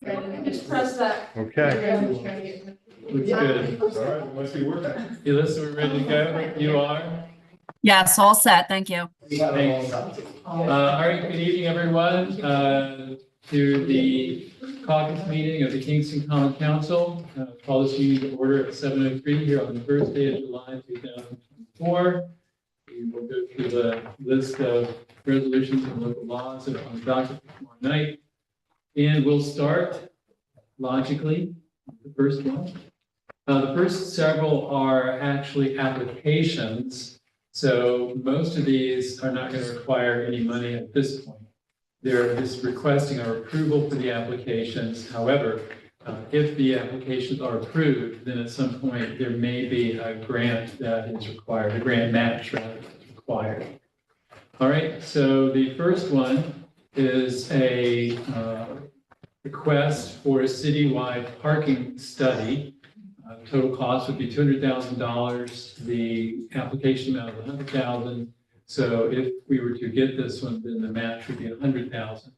Just press that. Okay. Looks good. All right, must be working. Elissa, we're ready to go? You are? Yes, all set. Thank you. Thanks. All right, good evening, everyone, to the caucus meeting of the Kingston Common Council. Call this meeting to order at 7:03 here on the first day of July 2024. We will go through the list of resolutions and local laws that are on the docket for tomorrow night. And we'll start logically, the first one. The first several are actually applications. So most of these are not going to require any money at this point. They're just requesting our approval for the applications. However, if the applications are approved, then at some point there may be a grant that is required, a grant match rather is required. All right, so the first one is a request for a citywide parking study. Total cost would be $200,000. The application amount is $100,000. So if we were to get this one, then the match would be $100,000.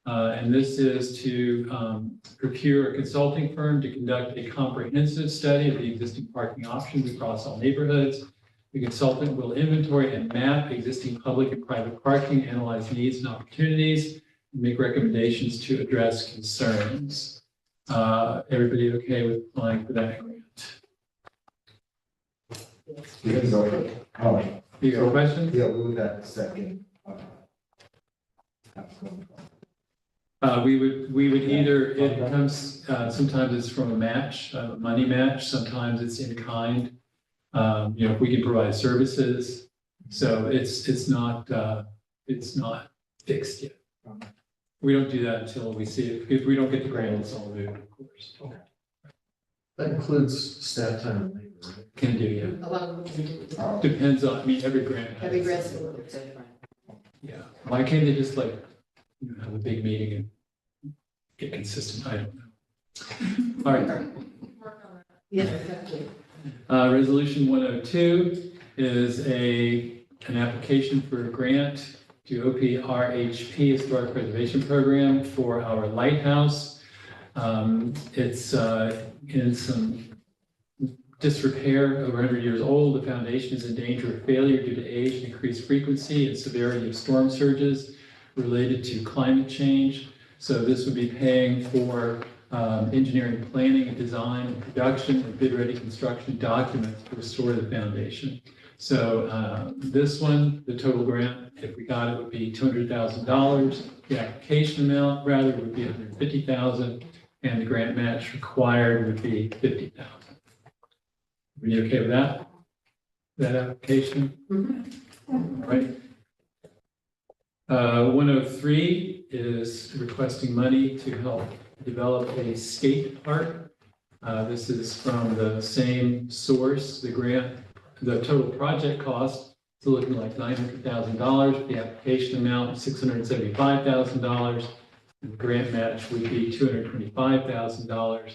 And this is to procure a consulting firm to conduct a comprehensive study of the existing parking options across all neighborhoods. The consultant will inventory and map existing public and private parking, analyze needs and opportunities, and make recommendations to address concerns. Everybody okay with applying for that grant? You can go for it. You got questions? Yeah, we'll do that second. We would either, it comes, sometimes it's from a match, a money match, sometimes it's in kind. If we can provide services, so it's not fixed yet. We don't do that until we see it. If we don't get the grant, it's all new, of course. Okay. That includes staff time and labor, right? Can do, yeah. A lot of them do. Depends on, every grant. has- Every grant's a little bit different. Yeah. Why can't they just have a big meeting and get consistent? I don't know. All right. Yeah, exactly. Resolution 102 is an application for a grant to OPRHP Historic Preservation Program for our lighthouse. It's in some disrepair, over 100 years old. The foundation is in danger of failure due to age and increased frequency and severity of storm surges related to climate change. So this would be paying for engineering, planning, and design, and production, and bid-ready construction documents to restore the foundation. So this one, the total grant, if we got it, would be $200,000. The application amount, rather, would be $150,000, and the grant match required would be $50,000. Are you okay with that? That application? Mm-hmm. All right. 103 is requesting money to help develop a skate park. This is from the same source. The grant, the total project cost is looking like $900,000. The application amount is $675,000. And the grant match would be $225,000.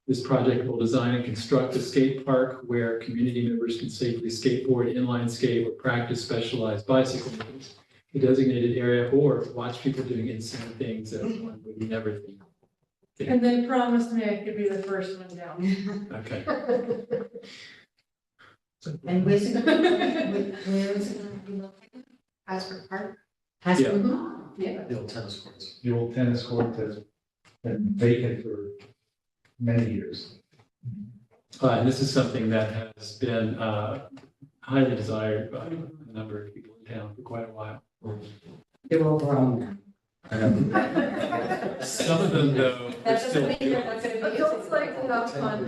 This project will design and construct a skate park where community members can safely skateboard, inline skate, or practice specialized bicycle moves. A designated area, or watch people doing insane things that one would never think. And they promised me I could be the first one down. Okay. And where is it going to be located? Hasbrook Park? Hasbrook? Yeah. The old tennis courts. The old tennis court has been vacant for many years. And this is something that has been highly desired by a number of people in town for quite a while. They're all grown now. Some of them, though, are That still. doesn't mean they're not gonna be. Adults like to have fun.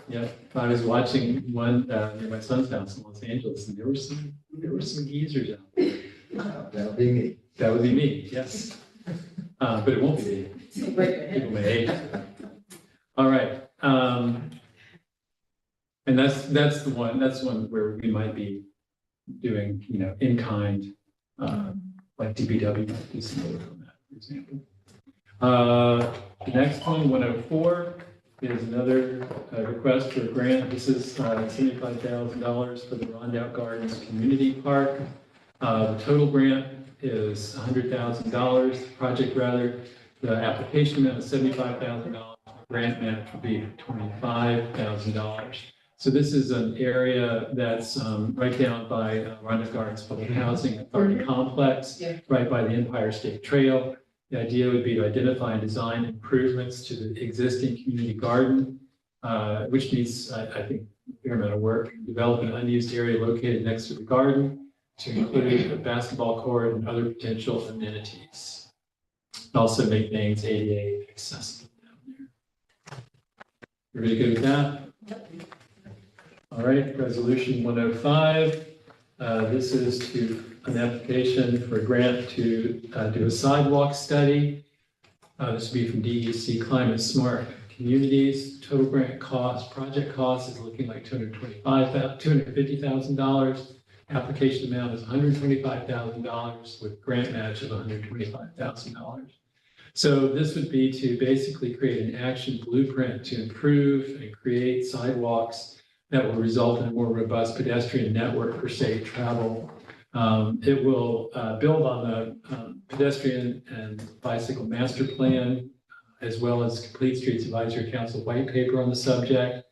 Yeah. I was watching one near my son's house in Los Angeles, and there were some geezers out there. That'll be me. That would be me, yes. But it won't be me. People may age. All right. And that's the one where we might be doing, in kind, like DPW might do some work on that, for example. The next one, 104, is another request for a grant. This is $75,000 for the Rondout Gardens Community Park. The total grant is $100,000, project rather. The application amount is $75,000. Grant match would be $25,000. So this is an area that's right down by Rhonda Gardens Public Housing Authority Complex, Yeah. right by the Empire State Trail. The idea would be to identify and design improvements to the existing community garden, which needs, I think, a fair amount of work. Develop an unused area located next to the garden to include a basketball court and other potential amenities. Also make things ADA accessible down there. Everybody good with that? All right, resolution 105. This is an application for a grant to do a sidewalk study. This would be from DEC Climate Smart Communities. Total grant cost, project cost is looking like $250,000. Application amount is $125,000 with grant match of $125,000. So this would be to basically create an action blueprint to improve and create sidewalks that will result in a more robust pedestrian network for safe travel. It will build on the pedestrian and bicycle master plan, as well as Complete Streets Advisory Council white paper on the subject,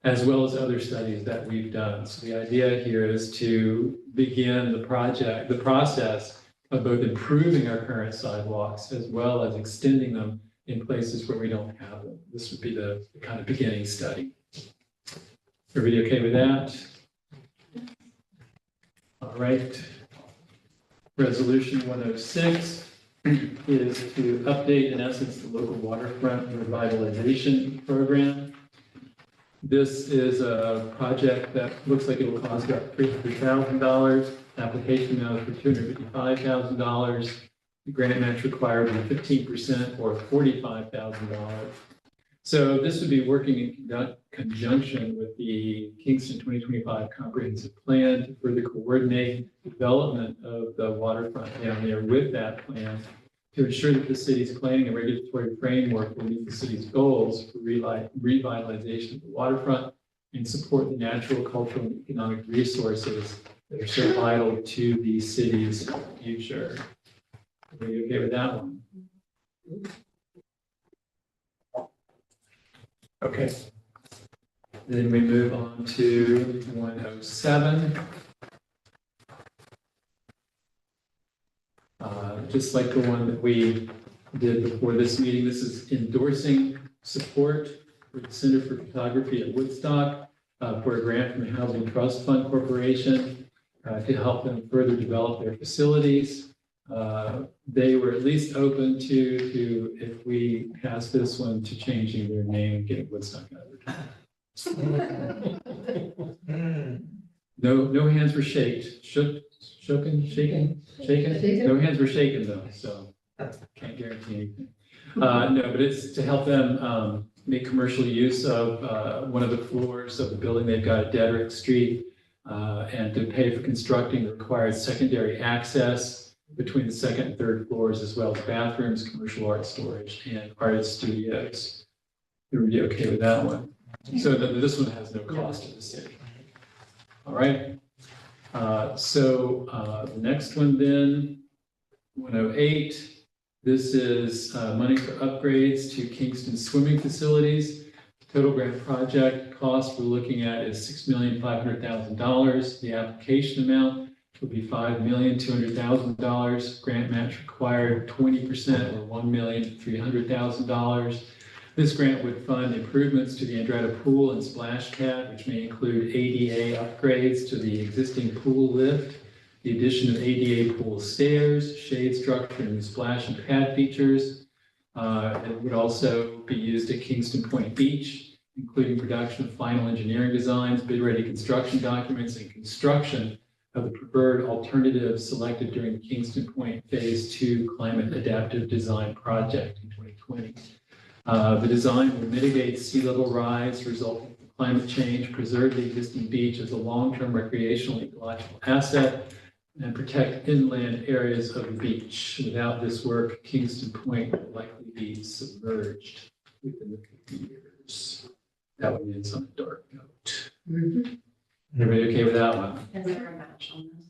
as well as other studies that we've done. So the idea here is to begin the process of both improving our current sidewalks as well as extending them in places where we don't have them. This would be the kind of beginning study. Everybody okay with that? All right. Resolution 106 is to update, in essence, the local waterfront revitalization program. This is a project that looks like it will cost about $300,000. Application amount for $255,000. The grant match required will be 15% or $45,000. So this would be working in conjunction with the Kingston 2025 Comprehensive Plan to further coordinate development of the waterfront down there with that plan to ensure that the city's planning and regulatory framework will meet the city's goals for revitalization of the waterfront and support the natural, cultural, and economic resources that are so vital to the city's future. Are you okay with that one? Okay. Then we move on to 107. Just like the one that we did before this meeting, this is endorsing support for the Center for Photography at Woodstock for a grant from the Housing Trust Fund Corporation to help them further develop their facilities. They were at least open to if we pass this one, to changing their name and getting Woodstock advertised. No hands were shaken. No hands were shaken though, so can't guarantee anything. No, but it's to help them make commercial use of one of the floors of the building they've got at Dedrick Street, and to pay for constructing the required secondary access between the second and third floors, as well as bathrooms, commercial art storage, and artist studios. Everybody okay with that one? So this one has no cost to the city. All right. The next one then, 108. This is money for upgrades to Kingston swimming facilities. Total grant project cost we're looking at is $6,500,000. The application amount would be $5,200,000. Grant match required 20% or $1,300,000. This grant would fund improvements to the Andretta Pool and splash pad, which may include ADA upgrades to the existing pool lift, the addition of ADA pool stairs, shade structure, and splash and pad features. It would also be used at Kingston Point Beach, including production of final engineering designs, bid-ready construction documents, and construction of the preferred alternative selected during the Kingston Point Phase 2 Climate Adaptive Design Project in 2020. The design will mitigate sea level rise resulting from climate change, preserve the existing beach as a long-term recreational ecological asset, and protect inland areas of the beach. Without this work, Kingston Point will likely be submerged within a few years. That one ends on a dark note. Everybody okay with that one? Is there a match on this?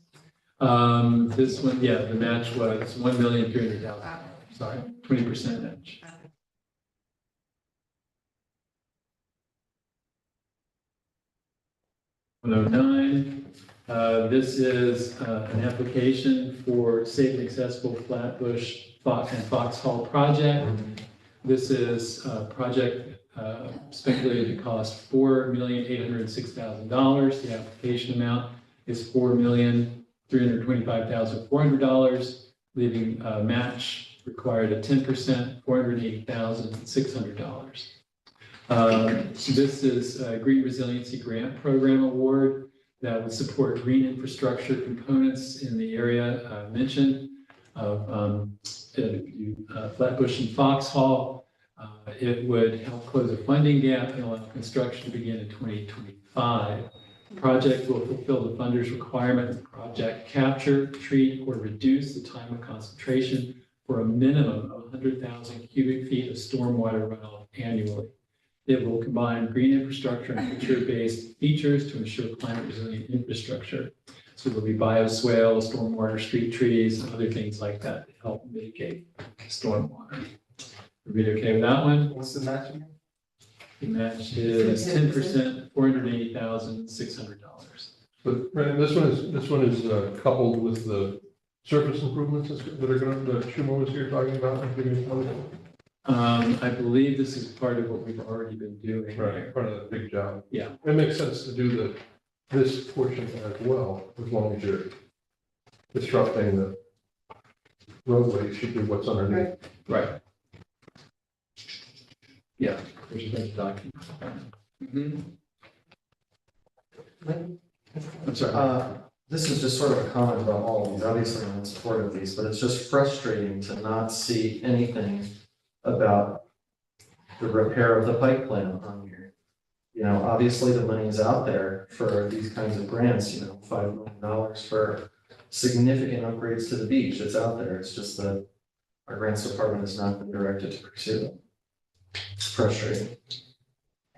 This one, yeah, the match was $1,300,000. sorry, 20% match. This is an application for safe and accessible Flatbush and Foxhall project. This is a project speculated to cost $4,806,000. The application amount is $4,325,400, leaving a match required at 10%, $480,600. This is a Green Resiliency Grant Program Award that would support green infrastructure components in the area mentioned of Flatbush and Foxhall. It would help close a funding gap and allow construction to begin in 2025. The project will fulfill the funder's requirement to project capture, treat, or reduce the time of concentration for a minimum of 100,000 cubic feet of stormwater runoff annually. It will combine green infrastructure and nature-based features to ensure climate resilient infrastructure. So there'll be bioswale, stormwater, street trees, and other things like that to help mitigate stormwater. Everybody okay with that one? What's the match again? The match is 10%, $480,600. But Brandon, this one is coupled with the surface improvements that are going to, that Schumo was here talking about. I believe this is part of what we've already been doing. Right, part of that big job. Yeah. It makes sense to do this portion as well, as long as you're disrupting the roadway, you should do what's underneath. Right. Yeah. There's a bunch of documents. I'm sorry. This is just sort of a comment about all of these. Obviously, I'm in support of these, but it's just frustrating to not see anything about the repair of the pipe plant on here. You know, obviously the money is out there for these kinds of grants, you know, $5 million for significant upgrades to the beach. It's out there. It's just that our grants department has not been directed to pursue them. It's frustrating.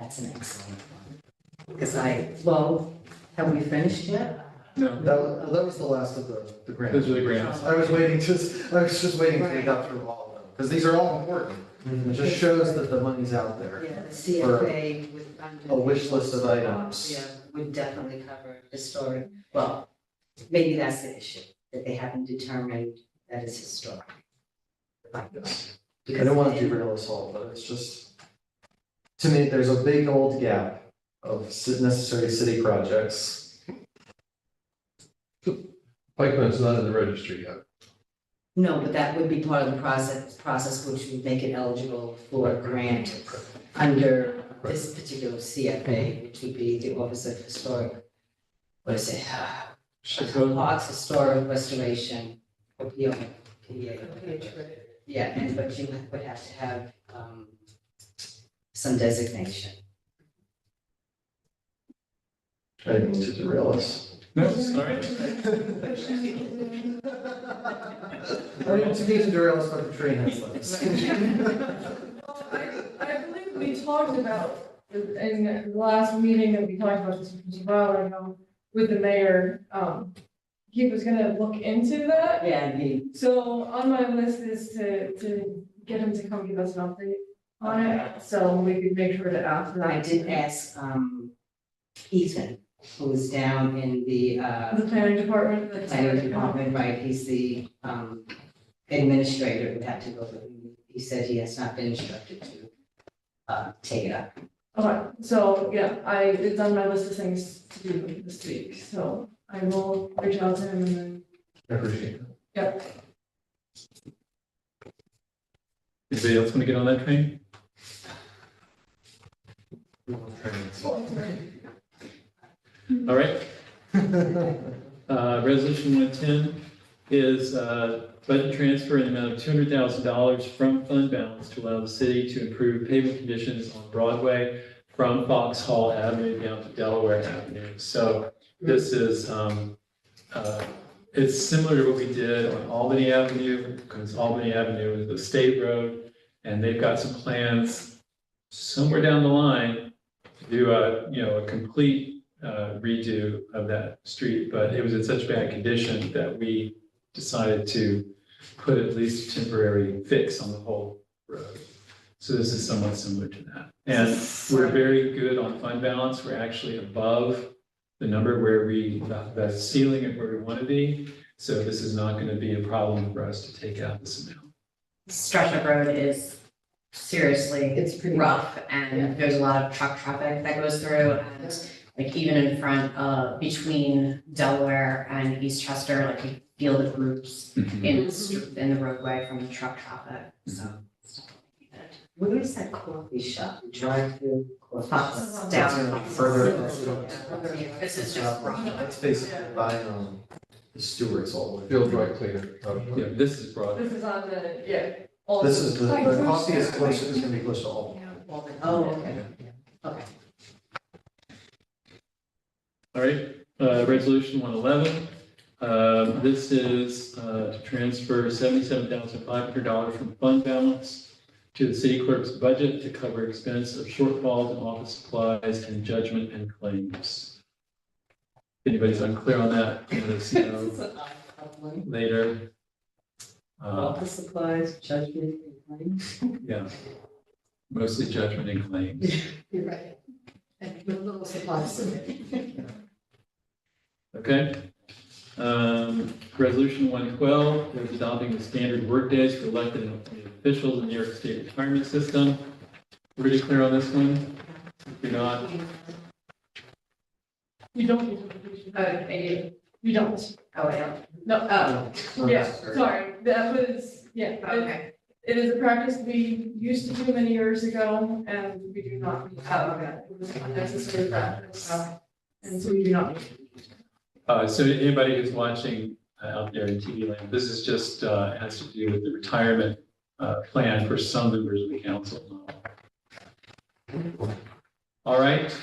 That's an excellent one. Because have we finished yet? No, That was the last of the grants. those are the grants. I was just waiting till we got through all of them, because these are all important. It just shows that the money's out there. Yeah, the CFA with. A wish list of items. Yeah, would definitely cover historic, well, maybe that's the issue, that they haven't determined that it's historic. I don't want to derail us all, but it's just, to me, there's a big old gap of necessary city projects. Pipe plant's not in the registry yet. No, but that would be part of the process which would make it eligible for a grant under this particular CFA, which would be the Office of Historic, what is it? Parks, Historic Restoration, or PA. Yeah, but you would have to have some designation. I didn't mean to derail us. No, sorry. I didn't mean to derail us, but the train has left. I believe we talked about, in the last meeting that we talked about this a while ago with the mayor, he was gonna look into that. Yeah, So on my list is to get him to come give us an update on it, so we could make sure to ask that. I did ask Ethan, who was down in the The planning department. planning department, right, he's the administrator, would have to go, he said he has not been instructed to take it up. Okay, so, yeah, it's on my list of things to do this week, so I will reach out to him and then, I appreciate it. yep. Anybody else want to get on that train? All right. Resolution 110 is budget transfer in the amount of $200,000 from fund balance to allow the city to improve pavement conditions on Broadway from Foxhall Avenue down to Delaware Avenue. So this is, it's similar to what we did on Albany Avenue, because Albany Avenue is a state road, and they've got some plans somewhere down the line to do a complete redo of that street, but it was in such bad condition that we decided to put at least temporary fix on the whole road. So this is somewhat similar to that. And we're very good on fund balance. We're actually above the number where the ceiling of where we want to be. So this is not going to be a problem for us to take out this amount. Stretch of road is seriously It's pretty rough, and there's a lot of truck traffic that goes through, and like even in front of, between Delaware and East Chester, like you feel the groups in the roadway from the truck traffic, so. Where is that coffee shop? Drive through. Pops Down down. further. This is just rough. It's basically by, the Stewart's all the way. Field dry cleaner. Yeah, this is broad. This is on the, yeah. all This is, the Like, coffee is close, is gonna be close to all. Oh, okay. Okay. All right, resolution 111. This is to transfer $77,500 from fund balance to the city clerk's budget to cover expense of shortfalls in office supplies and judgment and claims. If anybody's unclear on that, let us know later. Office supplies, judgment, and claims. Yeah, mostly judgment and claims. You're right. And with a little supplies in it. Okay. Resolution 112 is adopting the standard workdays for elected officials in the New York State retirement system. Pretty clear on this one? If you're not, You don't need to, you don't. Oh, I don't, No, yeah, sorry, that was, yeah. okay. It is a practice we used to do many years ago, and we do not, it was a necessary practice, and so we do not. so anybody who's watching out there in TV land, this is just has to do with the retirement plan for some members of the council. All right,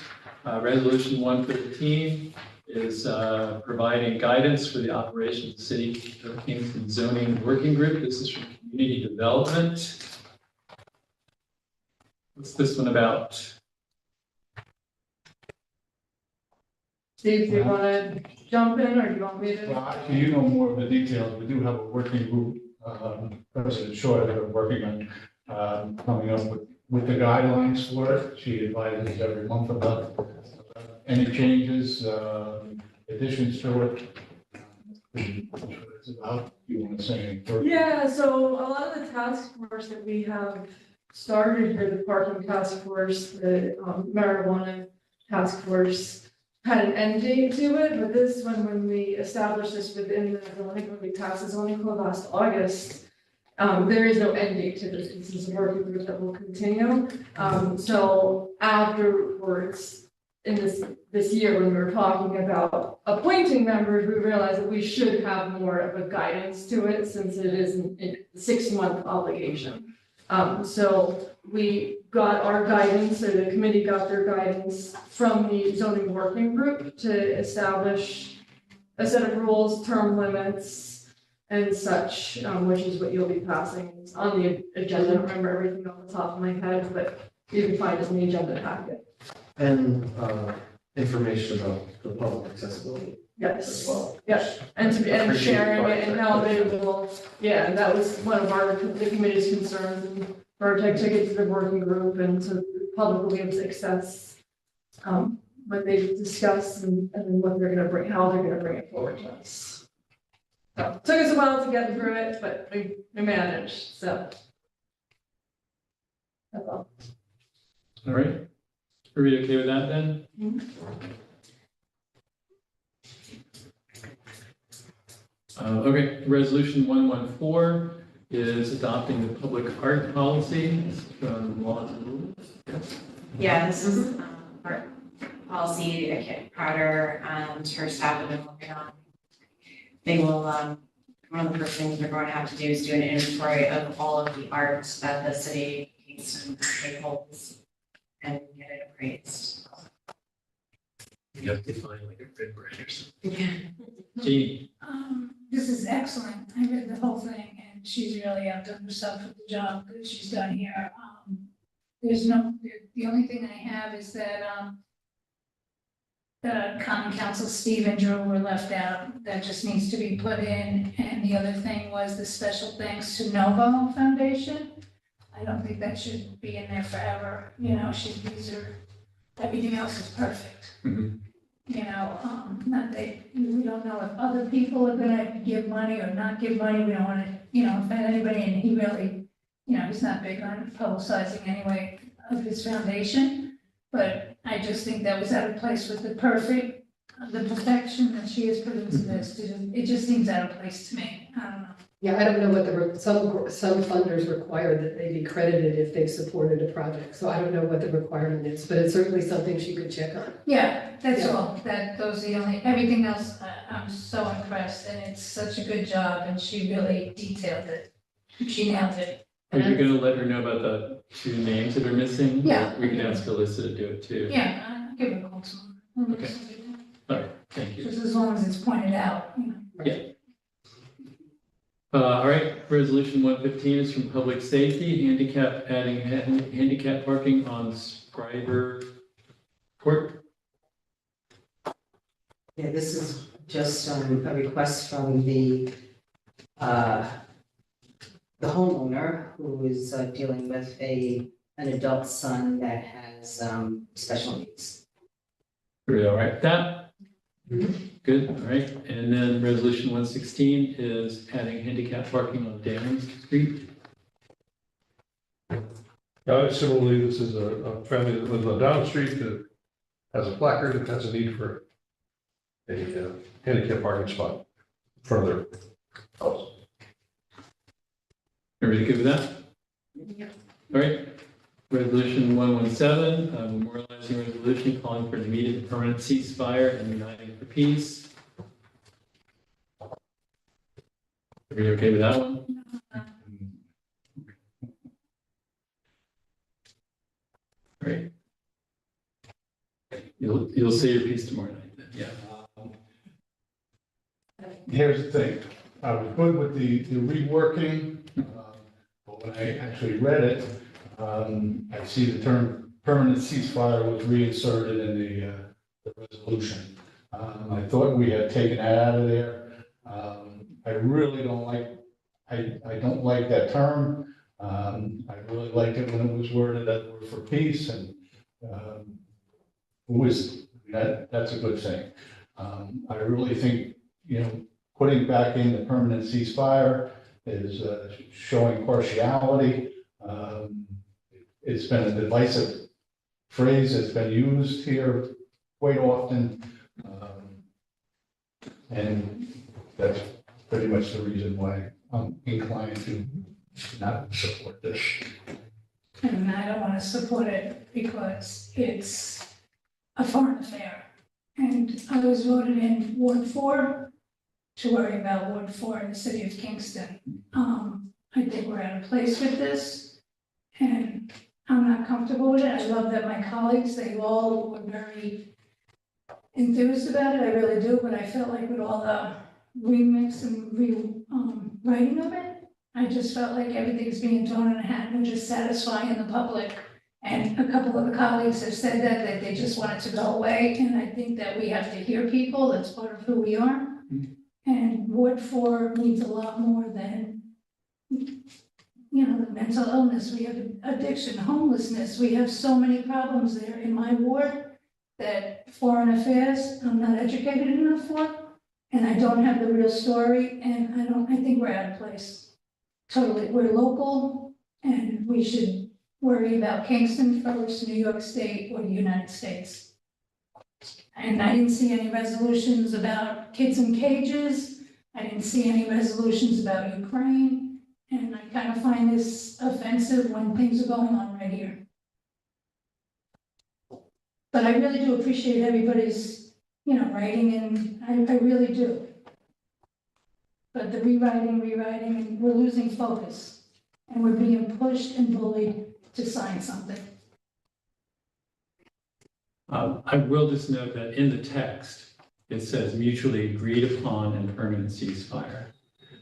resolution 113 is providing guidance for the operation of the City of Kingston Zoning Working Group. This is from Community Development. What's this one about? Steve, do you want to jump in, or do you want me to? Well, actually, you know more of the details. We do have a working group, President Short, that are working on coming up with the guidelines for it. She advises every month about any changes, additions to it. What it's about. You want to say anything further? Yeah, so a lot of the task force that we have started here, the parking task force, the marijuana task force, had an end date to it, but this one, when we established this within the zoning, when we passed the zoning code last August, there is no end date to this. This is a working group that will continue. So afterwards, in this year, when we were talking about appointing members, we realized that we should have more of a guidance to it, since it is a 6-month obligation. So we got our guidance, or the committee got their guidance from the zoning working group to establish a set of rules, term limits, and such, which is what you'll be passing. It's on the agenda. I don't remember everything off the top of my head, but you can find it in the agenda packet. And, information about the public accessibility Yes. as well. Yes, and sharing it and how they will, yeah, and that was one of the committee's concerns, and Vertec took it to the working group and to the public will be able to access what they discussed and then what they're gonna bring, how they're gonna bring it forward to us. So, took us a while to get through it, but we managed, so. That's all. All right. Are we okay with that then? Okay, resolution 114 is adopting the public art policy from laws and rules. Yeah, this is our policy that Kit Carter and her staff have been working on. They will, one of the first things they're going to have to do is do an inventory of all of the art that the city of Kingston holds and get it appraised. You have to find like a red brand or something. Jeannie, This is excellent. I read the whole thing and she's really outdone herself with the job that she's done here. The only thing I have is that, the common council Steve and Drew were left out. That just needs to be put in. And the other thing was the special thanks to Novo Foundation. I don't think that should be in there forever. You know, everything else is perfect. Mhm. You know, not that, we don't know if other people are gonna give money or not give money. We don't wanna, offend anybody, and he really, he's not big on publicizing anyway of his foundation. But I just think that was out of place with the perfection that she has put into this. It just seems out of place to me. I don't know. Yeah, I don't know what some funders require that they be credited if they've supported a project. So I don't know what the requirement is, but it's certainly something she could check on. Yeah, that's Yeah. all. Those are the only, everything else, I'm so impressed, and it's such a good job, and she really detailed it. She nailed it. Are you gonna let her know about the 2 names that are missing? Yeah. We can ask Alyssa to do it too. Yeah, I'll give her a call tomorrow. Okay. All right, thank you. Just as long as it's pointed out. All right, resolution 115 is from public safety, adding handicap parking on Scriber Court. Yeah, this is just a request from the homeowner who is dealing with an adult son that has special needs. Are we all right with that? Good, all right. And then resolution 116 is adding handicap parking on Downs Street. Similarly, this is a family that lives on Down Street that has a placard that has a need for a handicap parking spot in front of their house. Everybody good with that? All right. Resolution 117, memorializing resolution calling for an immediate permanent ceasefire and uniting for peace. Are you okay with that one? Great. You'll say your piece tomorrow night then, yeah. Here's the thing, I was good with the reworking, but when I actually read it, I see the term permanent ceasefire was reinserted in the resolution. I thought we had taken that out of there. I really don't like, I don't like that term. I really liked it when it was worded that we're for peace and that's a good thing. I really think, putting back in the permanent ceasefire is showing partiality. It's been a divisive phrase that's been used here quite often. And that's pretty much the reason why I'm inclined to not support this. And I don't want to support it because it's a foreign affair. And I was voted in Ward 4 to worry about Ward 4 in the city of Kingston. I think we're out of place with this, and I'm not comfortable with it. I love that my colleagues, they all were very enthused about it, I really do, but I felt like with all the remix and writing of it, I just felt like everything's being thrown in a hat and just satisfying the public. And a couple of the colleagues have said that they just want it to go away, and I think that we have to hear people, that's part of who we are. And Ward 4 needs a lot more than, the mental illness, we have addiction, homelessness, we have so many problems there in my ward that foreign affairs, I'm not educated enough for, and I don't have the real story, and I think we're out of place. Totally, we're local, and we should worry about Kingston first, New York State, or the United States. And I didn't see any resolutions about kids in cages, I didn't see any resolutions about Ukraine, and I kind of find this offensive when things are going on right here. But I really do appreciate everybody's, writing, and I really do. But the rewriting, and we're losing focus, and we're being pushed and bullied to sign something. I will just note that in the text, it says mutually agreed upon and permanent ceasefire.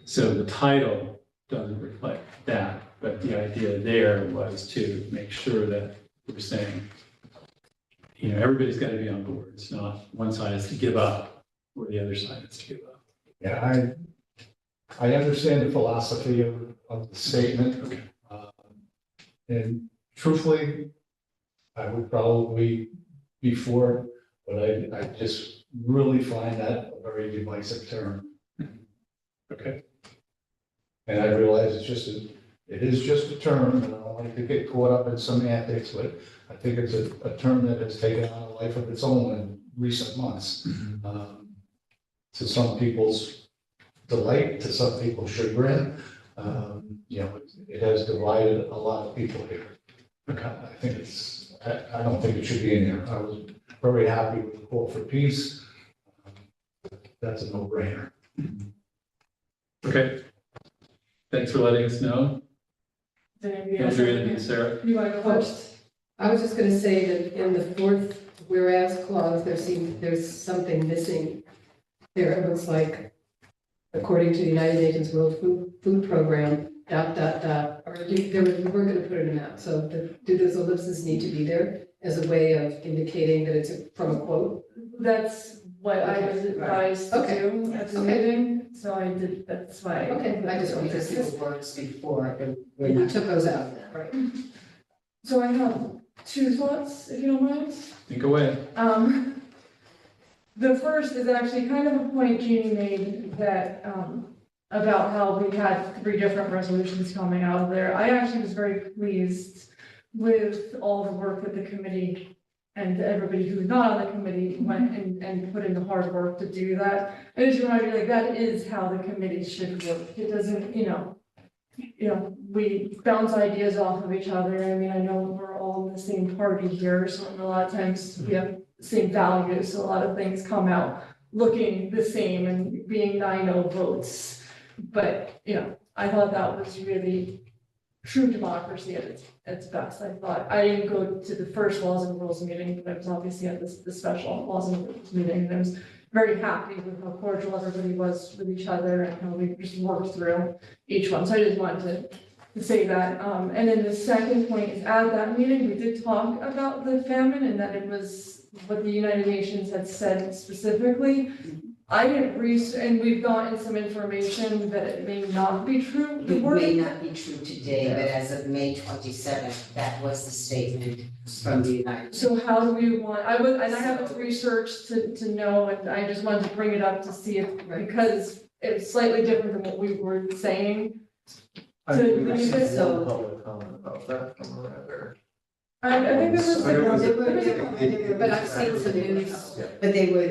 So the title doesn't reflect that, but the idea there was to make sure that we're saying you know, everybody's got to be on board. It's not one side has to give up or the other side has to give up. Yeah, I understand the philosophy of the statement. Okay. And truthfully, I would probably be for it, but I just really find that a very divisive term. Okay. And I realize it is just a term, and I don't like to get caught up in semantics, but I think it's a term that has taken on a life of its own in recent months. To some people's delight, to some people's chagrin, you know, it has divided a lot of people here. I think I don't think it should be in there. I was very happy with the call for peace. That's a no-brainer. Okay. Thanks for letting us know. Did anybody You'll else do have anything, any- Sarah? You want to go first? I was just gonna say that in the fourth whereas clause, there's something missing there. It looks like, according to the United Nations World Food Program, ... or we weren't gonna put an amount, so do those ellipses need to be there as a way of indicating that it's from a quote? That's what I was advised to Okay. do at the Okay. meeting, so I did, that's why. Okay, I just wanted to Because see. these words before, we're We not. took those out, right? So I have two thoughts, if you don't mind. Think away. The first is actually kind of a point Jeannie made that, about how we had 3 different resolutions coming out of there. I actually was very pleased with all the work that the committee and everybody who's not on the committee went and put in the hard work to do that. I just remind you, like, that is how the committee should work. It doesn't, you know, we bounce ideas off of each other. I mean, I know we're all in the same party here, so a lot of times we have the same values, so a lot of things come out looking the same and being 9-0 votes. But, you know, I thought that was really true democracy at its best. I thought, I didn't go to the first Laws and Rules meeting, but I was obviously at the special Laws and Rules meeting, and I was very happy with how cordial everybody was with each other and how we just worked through each one. So I just wanted to say that. And then the second point is, at that meeting, we did talk about the famine and that it was what the United Nations had said specifically. I didn't and we've gotten some information that it may not be true. It may not be true today, but as of May 27th, that was the statement from the United States. So how do we want, and I haven't researched to know, and I just wanted to bring it up to see if, because it's slightly different than what we were saying. I So think we leave received it- no public comment about that from a rather. I think there was But I've seen some news. But they were,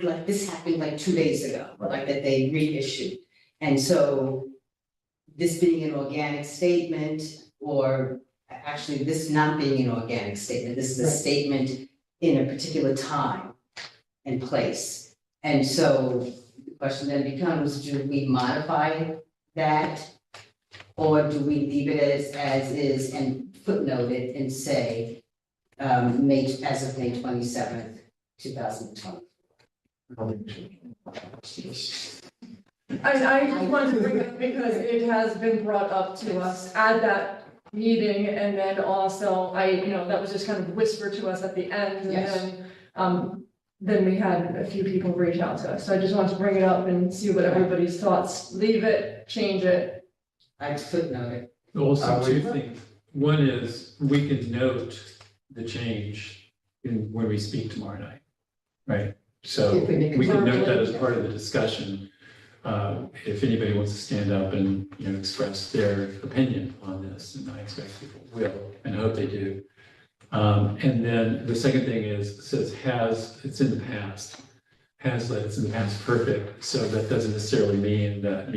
like, this happened like 2 days ago, like that they reissued. And so this being an organic statement, or actually this not being an organic statement, this is a Right. statement in a particular time and place. And so the question then becomes, do we modify that? Or do we leave it as is and footnote it and say, as of May 27th, 2020? I just wanted to bring it up because it has been brought up to us at that meeting, and then also that was just kind of whispered to us at the end, and Yes. then we had a few people reach out to us, so I just wanted to bring it up and see what everybody's thoughts, leave it, change it. I'd footnote it. Also, 2 things. One is we can note the change when we speak tomorrow night, right? So If we make a we can note that comment. as part of the discussion. If anybody wants to stand up and, express their opinion on this, and I expect people will, and I hope they do. And then the second thing is, it says it's in the past. Has led, it's in the past perfect, so that doesn't necessarily mean that,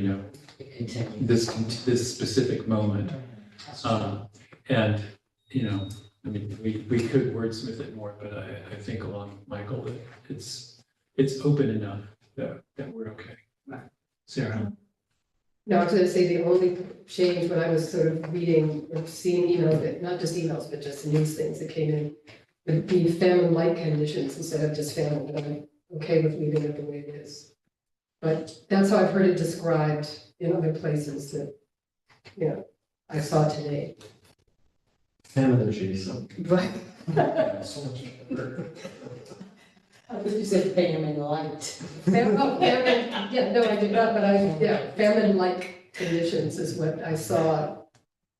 Continue. this specific moment. And, we could wordsmith it more, but I think along with Michael that it's open enough that we're okay. Sarah? No, I was gonna say the only change when I was sort of reading or seeing emails, not just emails, but just news things that came in, would be famine-like conditions instead of just famine, but I'm okay with leaving it the way it is. But that's how I've heard it described in other places that, I saw today. Famine adjacent. Right. So much better. I thought you said famine light. Famine, yeah, no, I did not, but famine-like conditions is what I saw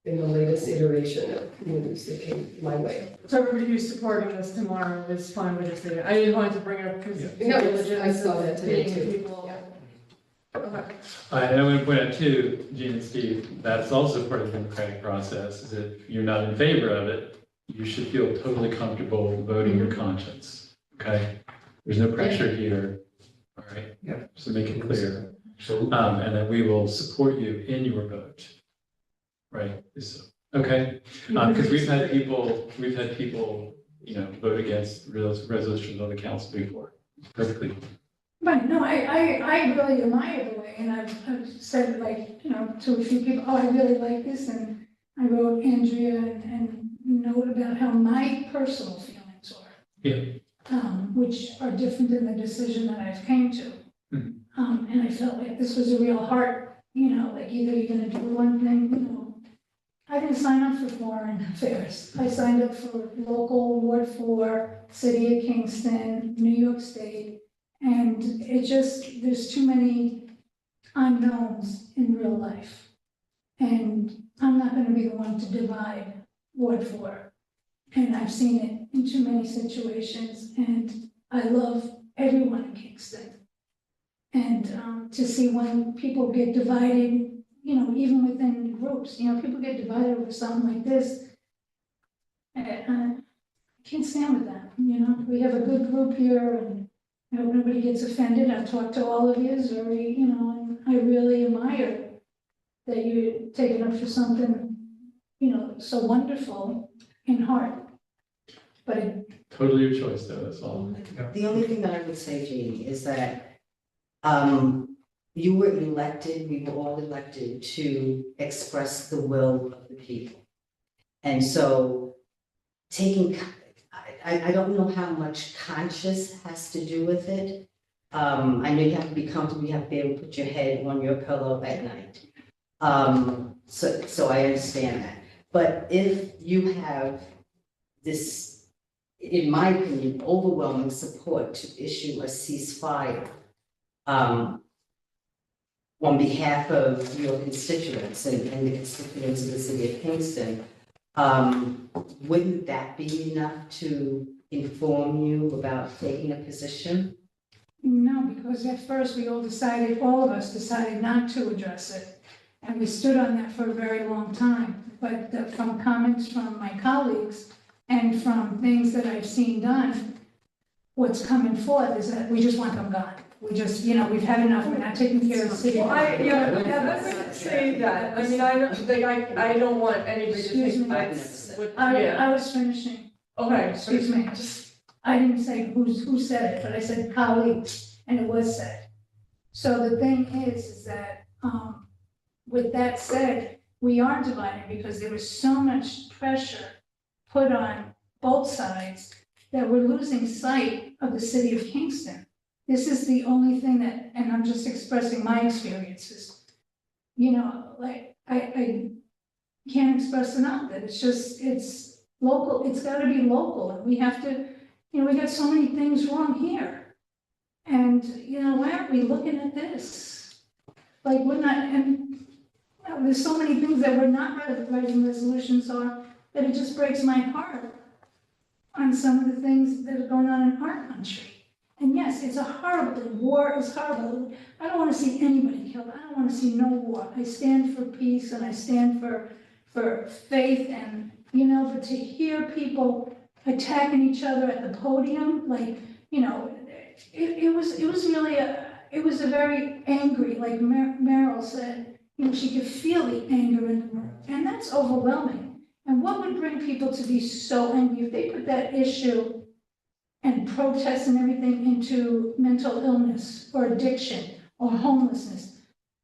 in the latest iteration of news that came my way. So everybody who's supporting this tomorrow is fine with just saying, I just wanted to bring it up because. No, I saw that today Being too. people. Yeah. Okay. And I want to point out too, Gene and Steve, that's also part of the democratic process, is if you're not in favor of it, you should feel totally comfortable voting your conscience, okay? There's no pressure here, all right? Yeah. So make it clear. So, And then we will support you in your vote. Right, okay, because we've had people, you know, vote against resolutions on the council before, perfectly. But no, I really admire the way, and I've said like, you know, to a few people, oh, I really like this, and I wrote Andrea and note about how my personal feelings were. Yeah. Which are different than the decision that I've came to. Mhm. And I felt like this was a real heart, you know, like either you're gonna do one thing, you know. I didn't sign up for foreign affairs. I signed up for local, Ward 4, City of Kingston, New York State. And it just, there's too many unknowns in real life. And I'm not gonna be the one to divide Ward 4. And I've seen it in too many situations, and I love everyone in Kingston. And to see when people get divided, you know, even within groups, you know, people get divided over something like this. I can't stand with that, you know, we have a good group here, and I hope nobody gets offended. I've talked to all of you, very, you know, and I really admire that you're taking up for something, you know, so wonderful in heart. But Totally your choice though, that's all. The only thing that I would say, Jeannie, is that you were elected, we were all elected to express the will of the people. And so I don't know how much conscious has to do with it. I know you have to be comfortable, you have to be able to put your head on your pillow at night. So I understand that. But if you have this, in my opinion, overwhelming support to issue a ceasefire on behalf of your constituents and the constituents of the city of Kingston, wouldn't that be enough to inform you about taking a position? no, because at first all of us decided not to address it. And we stood on that for a very long time. But from comments from my colleagues and from things that I've seen done, what's coming forth is that we just want them gone. We just, you know, we've had enough, we're not taking care of the city. Well, I wouldn't say that, I mean, I don't, like, I don't want anybody to Excuse think me. that's what, yeah, I was finishing. okay. Excuse me, I didn't say who said it, but I said colleagues, and it was said. So the thing is that, with that said, we are divided because there was so much pressure put on both sides that we're losing sight of the city of Kingston. This is the only thing that, and I'm just expressing my experiences. You know, like, I can't express enough that it's local, it's gotta be local, and we have to, you know, we got so many things wrong here. And, you know, why aren't we looking at this? Like, we're not, and you know, there's so many things that we're not writing resolutions on, that it just breaks my heart on some of the things that are going on in our country. And yes, it's a horrible thing. War is horrible. I don't want to see anybody killed. I don't want to see no war. I stand for peace and I stand for faith, and, you know, but to hear people attacking each other at the podium, like, you know, it was really it was a very angry, like Meryl said, you know, she could feel the anger in the room, and that's overwhelming. And what would bring people to be so angry if they put that issue and protests and everything into mental illness or addiction or homelessness?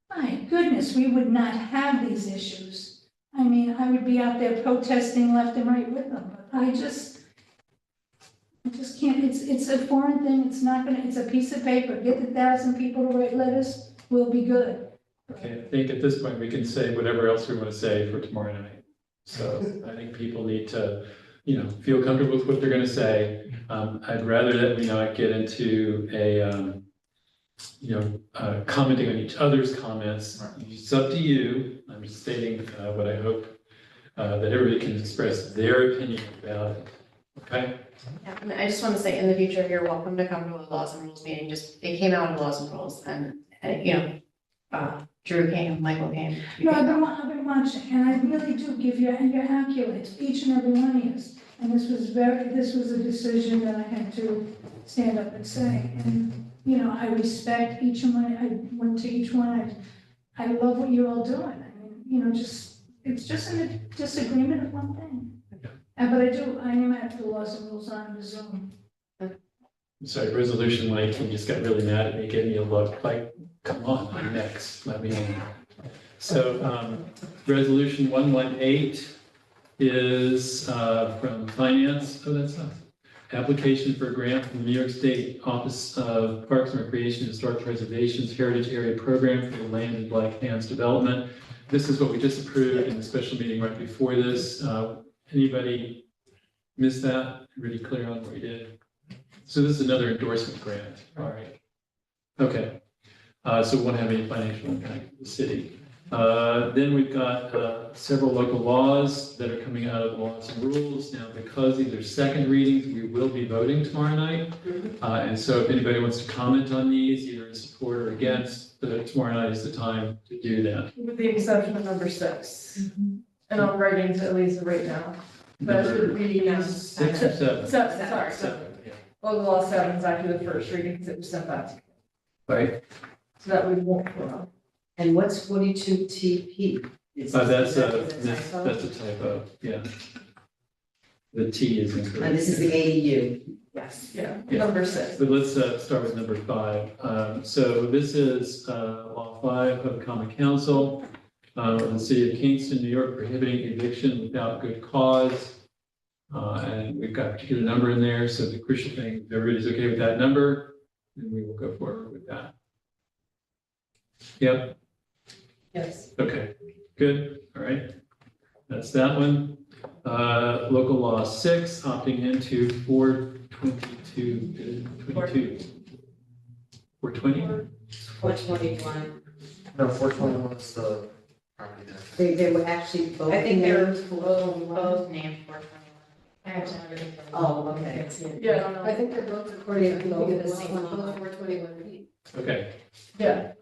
My goodness, we would not have these issues. I mean, I would be out there protesting left and right with them, but I just can't, it's a foreign thing, it's not gonna, it's a piece of paper, get the 1,000 people to write letters, we'll be good. Okay, I think at this point, we can say whatever else we want to say for tomorrow night. So I think people need to feel comfortable with what they're gonna say. I'd rather that we not get into commenting on each other's comments. It's up to you. I'm just stating what I hope that everybody can express their opinion about it. Okay? Yeah, and I just want to say, in the future, you're welcome to come to a laws and rules meeting, it came out of laws and rules, and, Drew came, Michael came. No, I've been watching, and I really do give you your accolades, each and every one of you. And this was a decision that I had to stand up and say, and, I respect each one, I went to each one, I love what you're all doing, I mean, it's just a disagreement of one thing. But I am at the laws and rules on the Zoom. Sorry, resolution 19 just got really mad at me, gave me a look like, come on, I'm next, let me in. So, resolution 118 is from finance, that's us. Application for a grant from the New York State Office of Parks and Recreation and Historic Preservation's Heritage Area Program for the Land in Black Hands Development. This is what we just approved in the special meeting right before this. Anybody miss that? Really clear on what we did? So this is another endorsement grant, all right. Okay, so we won't have any financial impact to the city. Then we've got several local laws that are coming out of laws and rules. Now, because these are second readings, we will be voting tomorrow night. And so if anybody wants to comment on these, either in support or against, tomorrow night is the time to do that. With the exception of number 6. And I'm writing to Elisa right now. That should be 6 or 7? 7, sorry. 7, yeah. Well, the law 7 is actually the first reading because it was sent back to you. Right, So that we won't go on. And what's 42 TP? that's a typo, yeah. The T is incorrect. And this is the ADU. Yes. Yeah, Yeah. number 6. But let's start with number 5. So this is Law 5 of the Common Council of the City of Kingston, New York, prohibiting eviction without good cause. And we've got a particular number in there, so the crucial thing, if everybody's okay with that number, then we will go forward with that. Yep, Yes. okay, good, all right. That's that one. Local law 6, opting into 422, 420? 421. No, 421 is the property tax. They were actually both. I think they're named 421. both named 421. Oh, okay. Yeah, I don't I know. think they're both according to Look at the the same law, law. 421P. Okay, Yeah,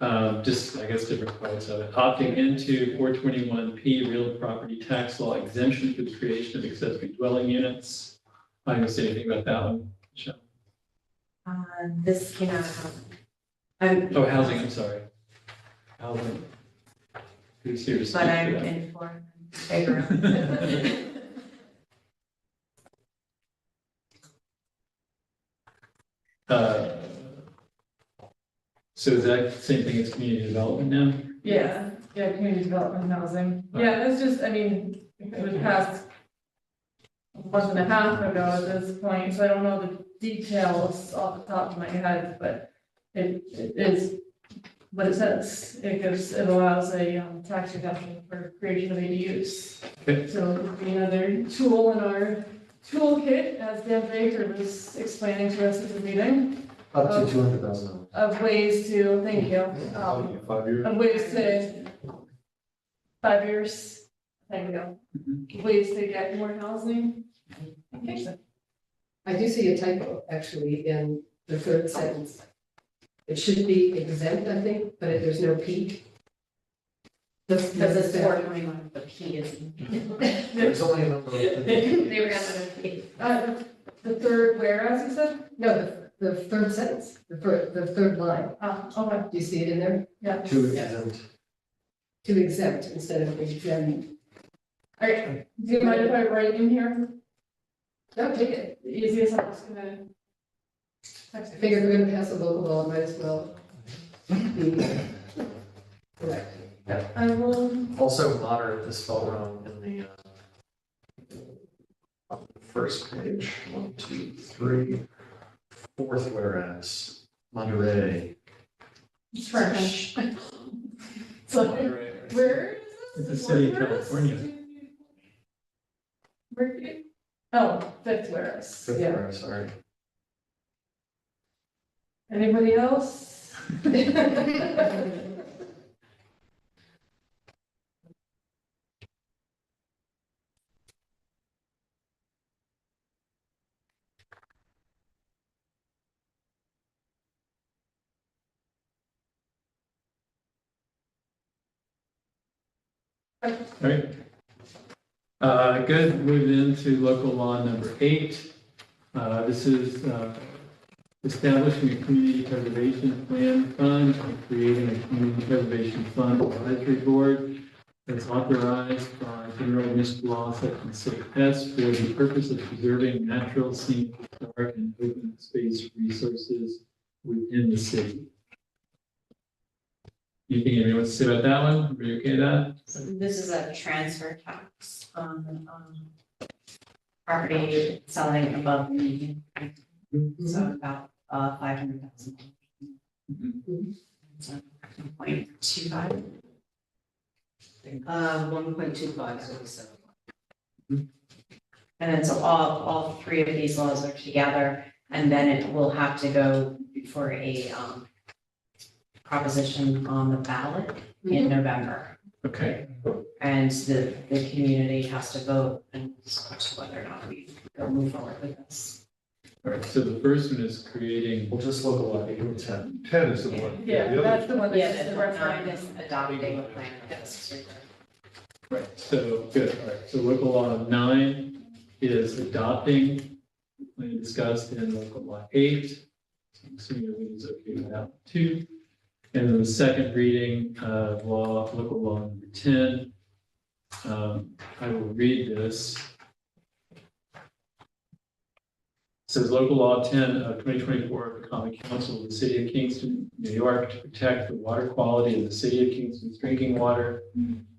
just, I guess, different parts of it. Opting into 421P real property tax law exemption for the creation of accessory dwelling units. I'm gonna say anything about that one, Michelle? This came out of housing. Oh, housing, I'm sorry. Housing. Who's here to speak But I'm to in favor. that? So is that same thing as community development now? yeah, community development and housing. Yeah, that's just, I mean, it was passed a month and a half ago at this point, so I don't know the details off the top of my head, but it is what it says. It allows a tax reduction for creation of ADUs. Okay. So it would be another tool in our toolkit, as Dan Baker was explaining to us at the meeting, Up to $200,000. of ways to, thank you. 5 years. Of ways to, 5 years, there we go, ways to get more housing. Okay, so I do see a typo actually in the third sentence. It should be exempt, I think, but there's no P. Because it's 421, the P is. There's only a number of. They were gonna P. The third whereas you said? No, the third sentence, the third line. Okay, Do you see it in there? yeah. To exempt. To exempt instead of exempt. All right, do you mind if I write in here? No, take it. The easiest, I'm just gonna. I figured we're gonna pass a local law, might as well. be correct. I will, Also moderate is spelled wrong in the on the first page. 1, 2, 3. Fourth whereas, Monterey. it's French. So, where is It's this? the city of Where is- California. Where, Oh, fifth whereas. Fifth Yeah. row, sorry. Anybody else? All right. Good, moving into local law number 8. This is establishing a community preservation plan fund and creating a community preservation fund advisory board that's authorized by General Municipal Law Section 6S for the purpose of preserving natural, scenic, historic, and open space resources within the city. Anything anyone wants to say about that one? Are you okay with that? So this is a transfer tax on, property selling above the median. So about, $500,000. So 1.25. 1.25 is what we said. And then so all three of these laws are together, and then it will have to go for a, proposition on the ballot in November. Okay. And the community has to vote and discuss whether or not we go move forward with this. All right, so the first one is creating, We'll just look at what 8 and 10. 10 is the one. Yeah, The other- that's the one Yeah, that's the the nine referendum. is adopting a plan. Yes. right, so, good, all right, so local law 9 is adopting, the plan discussed in local law 8. So I'm assuming everybody's okay with that one too. And then the second reading of local law number 10. I will read this. It says local law 10 of 2024 of the Common Council of the City of Kingston, New York, to protect the water quality of the City of Kingston's drinking water,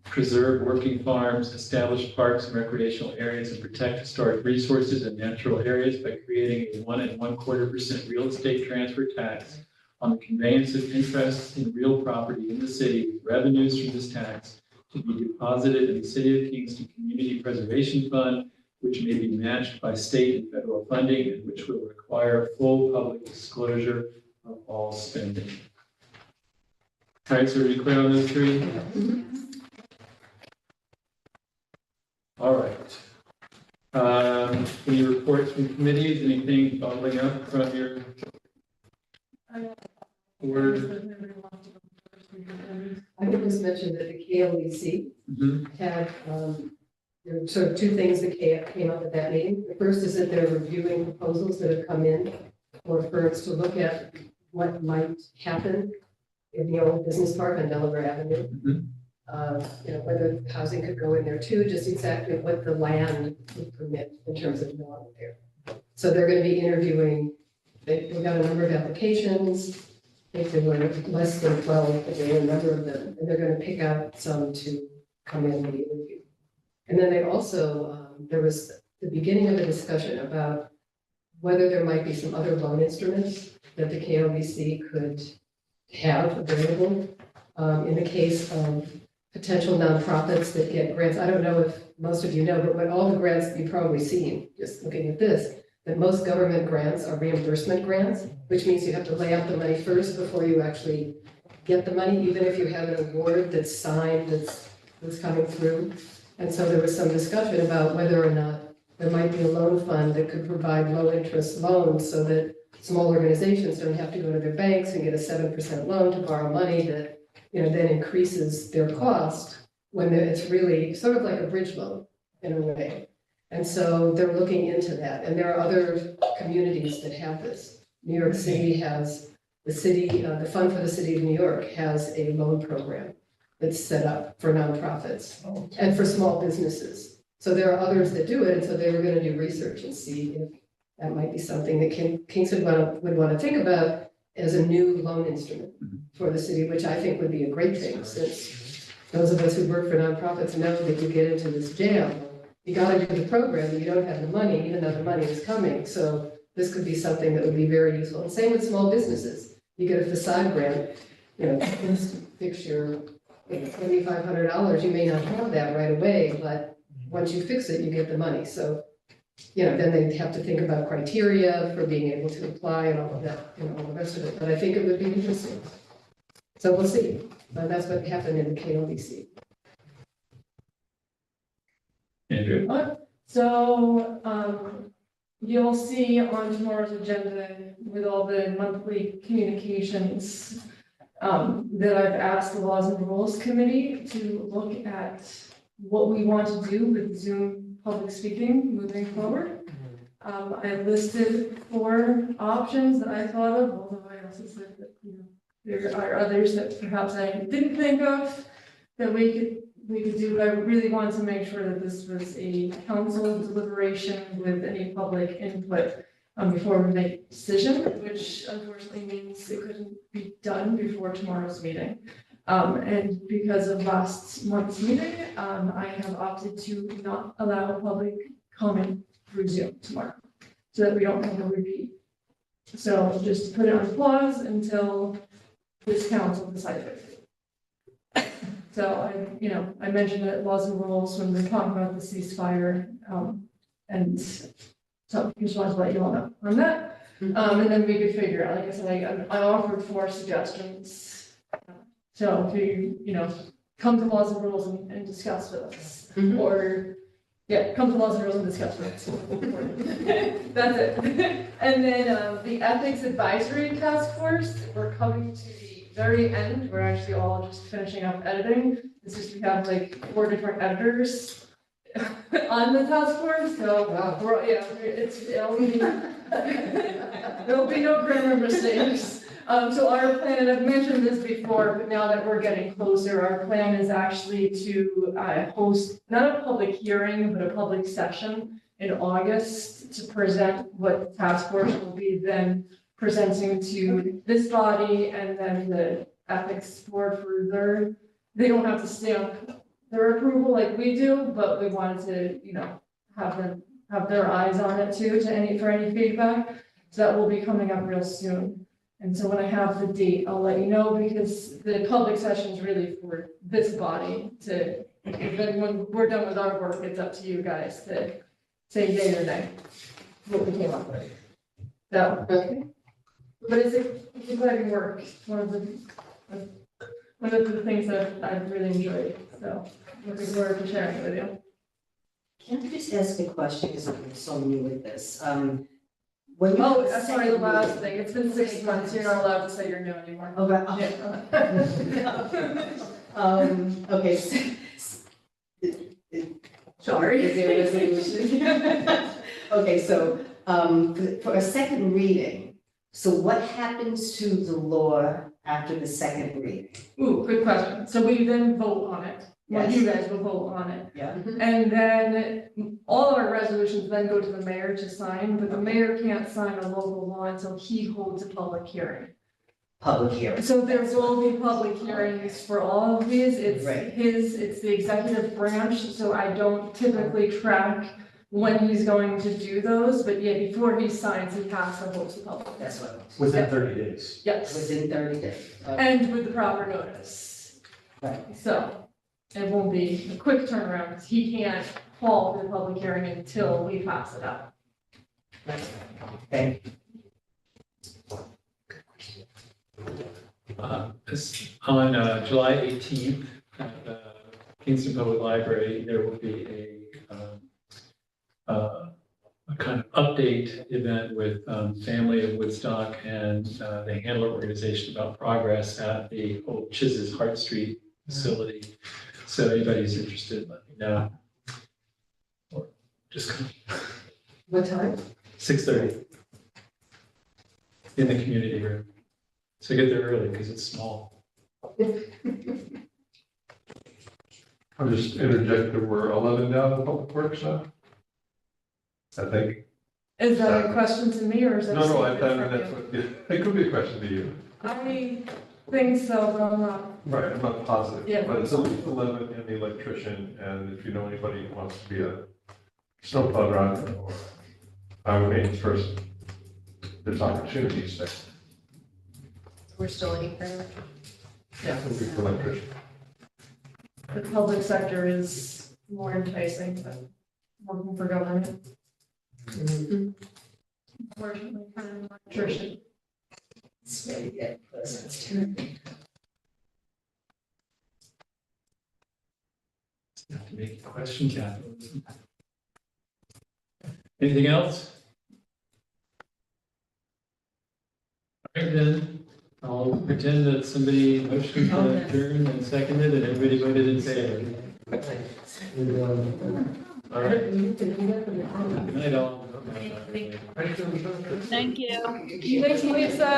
preserve working farms, establish parks and recreational areas, and protect historic resources and natural areas by creating a 1 1/4% real estate transfer tax on the conveyance of interests in real property in the city, with revenues from this tax to be deposited in the City of Kingston Community Preservation Fund, which may be matched by state and federal funding, and which will require full public disclosure of all spending. All right, so are you clear on those three? All right. Any reports from committees, anything bubbling up from your board? I would just mention that the KLEC had, there were sort of two things that came up at that meeting. The first is that they're reviewing proposals that have come in for firms to look at what might happen in the old business park on Delaware Avenue. Whether housing could go in there too, just exactly what the land would permit in terms of development there. So they're going to be interviewing, they've got a number of applications. I think there were less than 12, but there were a number of them, and they're going to pick out some to come in and be interviewed. And then they also, there was the beginning of a discussion about whether there might be some other loan instruments that the KLBC could have available in the case of potential nonprofits that get grants. I don't know if most of you know, but what all the grants you've probably seen, just looking at this, that most government grants are reimbursement grants, which means you have to lay out the money first before you actually get the money, even if you have an award that's signed, that's coming through. And so there was some discussion about whether or not there might be a loan fund that could provide low interest loans so that small organizations don't have to go to their banks and get a 7% loan to borrow money that, then increases their cost when it's really sort of like a bridge loan in a way. And so they're looking into that. And there are other communities that have this. New York City has the Fund for the City of New York has a loan program that's set up for nonprofits and for small businesses. So there are others that do it. And so they were going to do research and see if that might be something that Kingston would want to think about as a new loan instrument for the city, which I think would be a great thing, since those of us who work for nonprofits know that you get into this jam. You got to do the program, and you don't have the money, even though the money is coming. So this could be something that would be very useful. And same with small businesses. You get a facade grant, fix your $2,500. You may not have that right away, but once you fix it, you get the money. So then they'd have to think about criteria for being able to apply and all of that, and all the rest of it, but I think it would be interesting. So we'll see, that's what happened in the KLBC. Andrew? So, you'll see on tomorrow's agenda with all the monthly communications, that I've asked the Laws and Rules Committee to look at what we want to do with Zoom public speaking moving forward. I listed 4 options that I thought of, although I also said that, there are others that perhaps I didn't think of that we could do, but I really wanted to make sure that this was a council deliberation with any public input before we make a decision, which unfortunately means it couldn't be done before tomorrow's meeting. And because of last month's meeting, I have opted to not allow public comment through Zoom tomorrow, so that we don't have a repeat. So just put it on pause until this council decides it. So I mentioned that Laws and Rules when we were talking about the ceasefire, and so just wanted to let you all know on that. And then we could figure out, like I said, I offered 4 suggestions. So if you, come to Laws and Rules and discuss with us, or, come to Laws and Rules and discuss with us. That's it. And then the Ethics Advisory Task Force, we're coming to the very end. We're actually all just finishing up editing. It's just we have like 4 different editors on the task force, so there'll be no grammar mistakes. So our plan, and I've mentioned this before, but now that we're getting closer, our plan is actually to host not a public hearing, but a public session in August to present what the task force will be then presenting to this body and then the ethics board for they don't have to stamp their approval like we do, but we wanted to, have their eyes on it too, for any feedback. So that will be coming up real soon. And so when I have the date, I'll let you know, because the public session is really for this body to, then when we're done with our work, it's up to you guys to say yay or nay, what we came up with. So, Okay. but it's exciting work. It's one of the things that I've really enjoyed. So looking forward to sharing it with you. Can I just ask a question, because I'm so new with this? Sorry, The last thing, it's been 6 months, you're not allowed to say you're new anymore. Okay. Sorry. Is there a resolution? Okay, so, for a second reading, so what happens to the law after the second reading? Ooh, good question. So we then vote on it. Well, Yes. you guys will vote on it. Yeah. And then all of our resolutions then go to the mayor to sign, but the mayor can't sign a local law until he holds a public hearing. Public hearing. So there will be public hearings for all of these. It's Right. it's the executive branch, so I don't typically track when he's going to do those, but before he signs, he has to host a public. That's what. Within 30 days. Yes, Within 30 days. and with the proper notice. Right. So it won't be a quick turnaround, because he can't call for the public hearing until we pass it out. Thank you. On July 18th, at the Kingston Public Library, there will be a kind of update event with Family of Woodstock and the Handler Organization about progress at the old Chiz's Hart Street facility. So anybody who's interested, let me know. Or just come. What time? 6:30 in the community room. So get there early because it's small. I'll just interject that we're 11 down in Public Works now. I think. Is that a question to me, or is that? a No, I statement thought from that's you? what, it could be a question to you. I think so, but I'm not. Right, I'm not positive, Yeah. but it's at least 11 and the electrician, and if you know anybody who wants to be a snowplow driver or highway maintenance person, there's opportunities there. We're still looking for. Yeah. It'll be for electrician. The public sector is more enticing than working for government. Mhm. Unfortunately, kind of an electrician. It's very, yeah, that's terrific. Have to make a question, Catherine. Anything else? All right, then, I'll pretend that somebody motioned to adjourn and seconded, and everybody voted in favor. All right. Good night, all. Thank you. Thanks, Lisa.